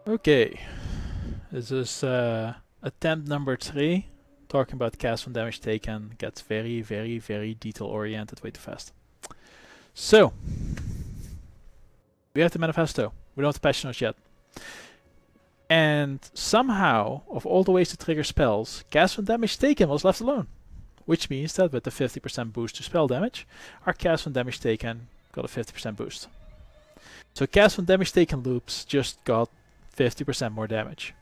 Okay, this is attempt number 3, talking about cast on damage taken. Gets very, very, very detail oriented way too fast. So, we have the manifesto. We don't have the patch notes yet. And somehow, of all the ways to trigger spells, cast on damage taken was left alone. Which means that with the 50% boost to spell damage, our cast on damage taken got a 50% boost. So cast on damage taken loops just got 50% more damage.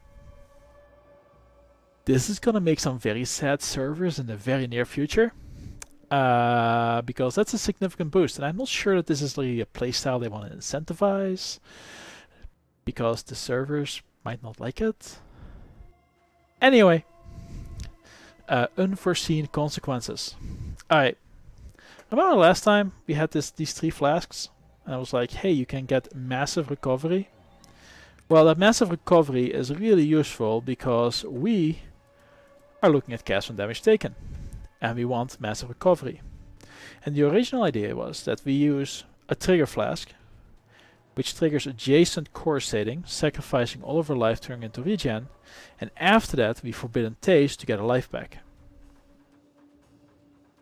This is gonna make some very sad servers in the very near future, because that's a significant boost, and I'm not sure that this is really a playstyle they want to incentivize, because the servers might not like it. Anyway, unforeseen consequences. Alright, remember last time we had these 3 flasks, and I was like, hey, you can get massive recovery. Well, that massive recovery is really useful because we are looking at cast on damage taken, and we want massive recovery. And the original idea was that we use a trigger flask, which triggers adjacent core setting, sacrificing all of our life turning into regen, and after that we forbidden taste to get our life back.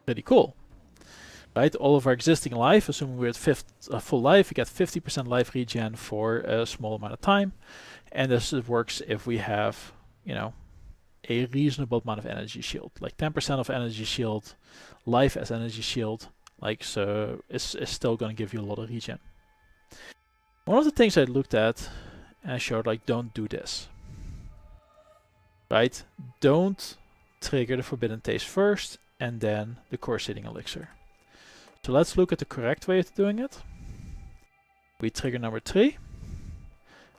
Pretty cool. Right, all of our existing life, assuming we're at full life, we get 50% life regen for a small amount of time, and this works if we have, you know, a reasonable amount of energy shield, like 10% of energy shield, life as energy shield, like so, is still going to give you a lot of regen. One of the things I looked at and I showed, like, don't do this. Right, don't trigger the forbidden taste first and then the core setting elixir. So let's look at the correct way of doing it. We trigger number 3.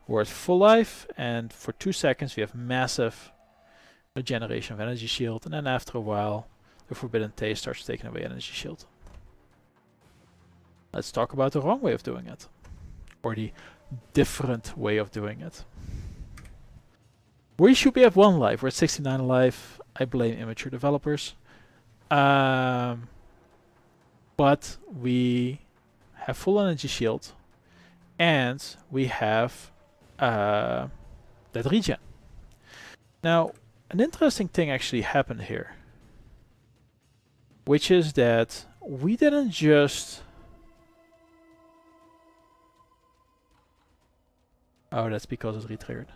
We're at full life, and for 2 seconds we have massive regeneration of energy shield, and then after a while the forbidden taste starts taking away energy shield. Let's talk about the wrong way of doing it, or the different way of doing it. We should be at 1 life. We're at 69 life. I blame immature developers. But we have full energy shield, and we have that regen. Now, an interesting thing actually happened here, which is that we didn't just... Oh, that's because it's re-triggered.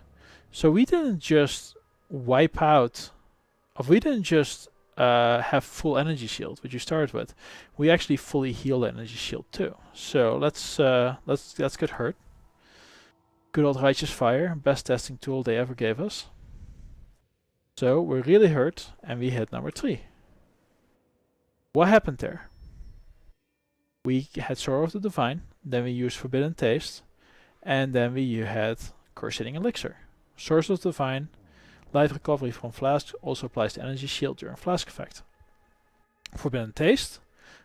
So we didn't just wipe out, or we didn't just have full energy shield, which you started with. We actually fully heal the energy shield too. So let's get hurt. Good old righteous fire, best testing tool they ever gave us. So we're really hurt, and we hit number 3. What happened there? We had Sorrow of the Divine, then we used Forbidden Taste, and then we had Core Setting Elixir. Source of the Divine, life recovery from Flask, also applies to energy shield during Flask effect. Forbidden Taste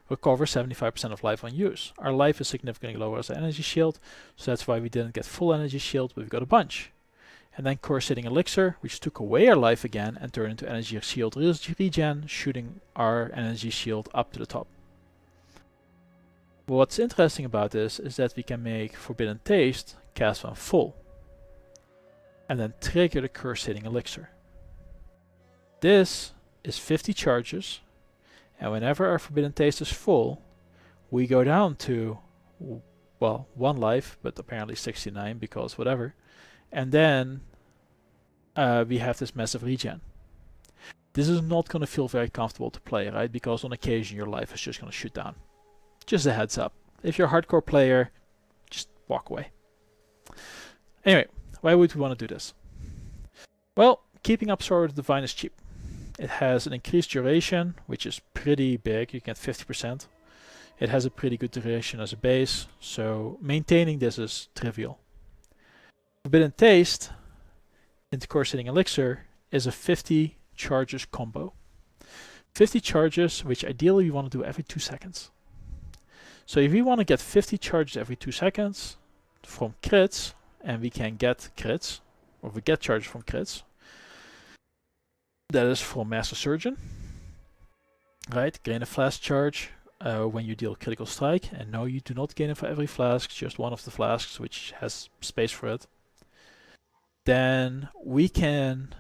recovers 75% of life on use. Our life is significantly lower as the energy shield, so that's why we didn't get full energy shield, but we got a bunch. And then Core Setting Elixir, which took away our life again and turned into energy shield regen, shooting our energy shield up to the top. What's interesting about this is that we can make Forbidden Taste cast when full, and then trigger the Core Setting Elixir. This is 50 charges, and whenever our Forbidden Taste is full, we go down to, well, 1 life, but apparently 69 because whatever, and then we have this massive regen. This is not going to feel very comfortable to play, right? Because on occasion your life is just going to shoot down. Just a heads up. If you're a hardcore player, just walk away. Anyway, why would we want to do this? Well, keeping up Sorrow of the Divine is cheap. It has an increased duration, which is pretty big. You get 50%. It has a pretty good duration as a base, so maintaining this is trivial. Forbidden Taste into Core Setting Elixir is a 50 charges combo. 50 charges, which ideally we want to do every 2 seconds. So if we want to get 50 charges every 2 seconds from crits, and we can get crits, or we get charges from crits, that is from Master Surgeon. Right, gain a flask charge when you deal critical strike, and no, you do not gain it for every flask, just one of the flasks which has space for it. then we can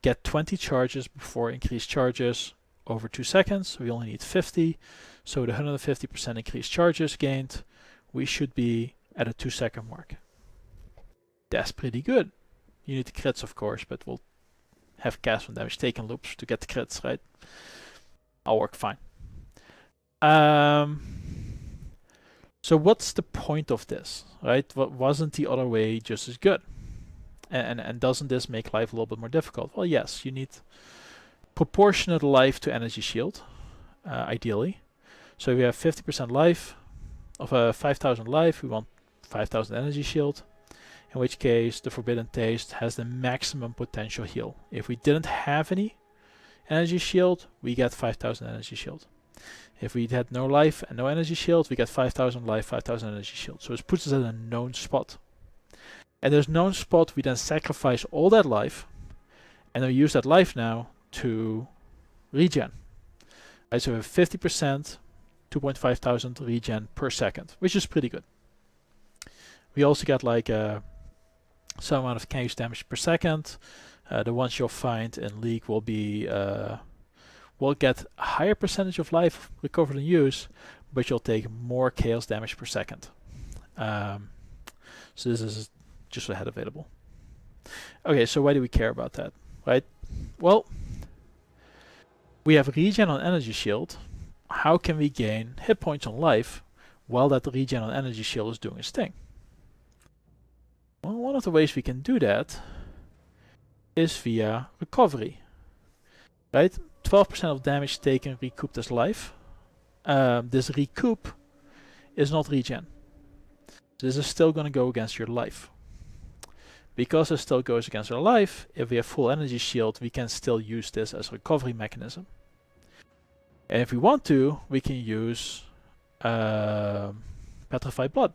get 20 charges before increased charges over 2 seconds. We only need 50. So the 150% increased charges gained, we should be at a 2-second mark. That's pretty good. You need the crits, of course, but we'll have cast from damage taken loops to get the crits, right? I'll work fine. So what's the point of this, right? Wasn't the other way just as good? And doesn't this make life a little bit more difficult? Well, yes, you need proportionate life to energy shield, ideally. So if we have 50% life of 5,000 life, we want 5,000 energy shield, in which case the Forbidden Taste has the maximum potential heal. If we didn't have any energy shield, we get 5,000 energy shield. If we had no life and no energy shield, we get 5,000 life, 5,000 energy shield. So it puts us at a known spot. And this known spot, we then sacrifice all that life, and then we use that life now to regen. Right, so we have 50%, 2,500 regen per second, which is pretty good. We also get like some amount of case damage per second. The ones you'll find in League will be will get a higher percentage of life recovered and use, but you'll take more chaos damage per second. So this is just what I had available. Okay, so why do we care about that, right? Well, we have regen on energy shield. How can we gain hit points on life while that regen on energy shield is doing its thing? Well, one of the ways we can do that is via recovery, right? 12% of damage taken recouped as life. This recoup is not regen. This is still going to go against your life. Because it still goes against our life, if we have full energy shield, we can still use this as a recovery mechanism. And if we want to, we can use Petrified Blood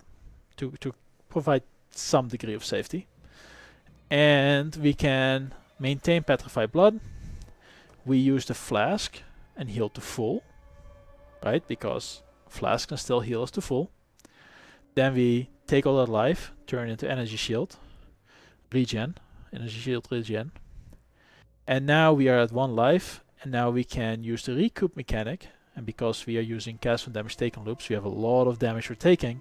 to provide some degree of safety. And we can maintain Petrified Blood. We use the Flask and heal to full, right? Because Flask can still heal us to full. Then we take all that life, turn into energy shield, regen, energy shield regen. And now we are at 1 life, and now we can use the recoup mechanic. And because we are using cast from damage taken loops, we have a lot of damage we're taking,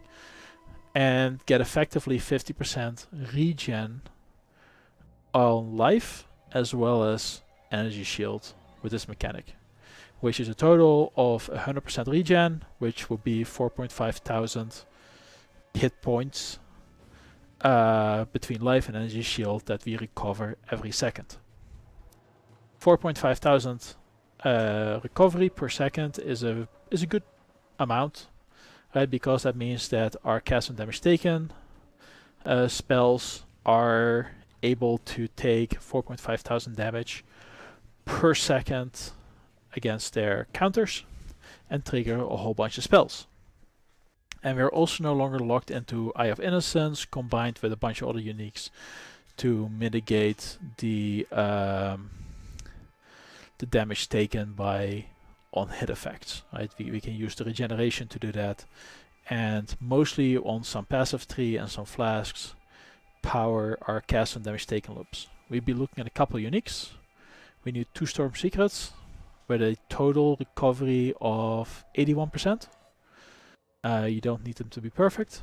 and get effectively 50% regen on life as well as energy shield with this mechanic, which is a total of 100% regen, which will be 4,500 hit points between life and energy shield that we recover every second. 4,500 recovery per second is a good amount, right? Because that means that our cast and damage taken spells are able to take 4,500 damage per second against their counters and trigger a whole bunch of spells. And we're also no longer locked into Eye of Innocence combined with a bunch of other uniques to mitigate the damage taken by on-hit effects. Right? We can use the regeneration to do that, and mostly on some passive tree and some flasks power our cast and damage taken loops. We'll be looking at a couple uniques. We need 2 Storm Secrets with a total recovery of 81%. You don't need them to be perfect.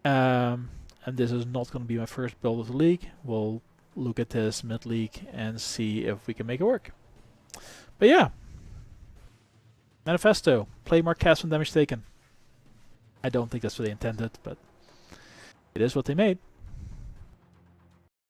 And this is not going to be my first build of the league. We'll look at this mid-league and see if we can make it work. But yeah, Manifesto, play more cast from damage taken. I don't think that's what they intended, but it is what they made.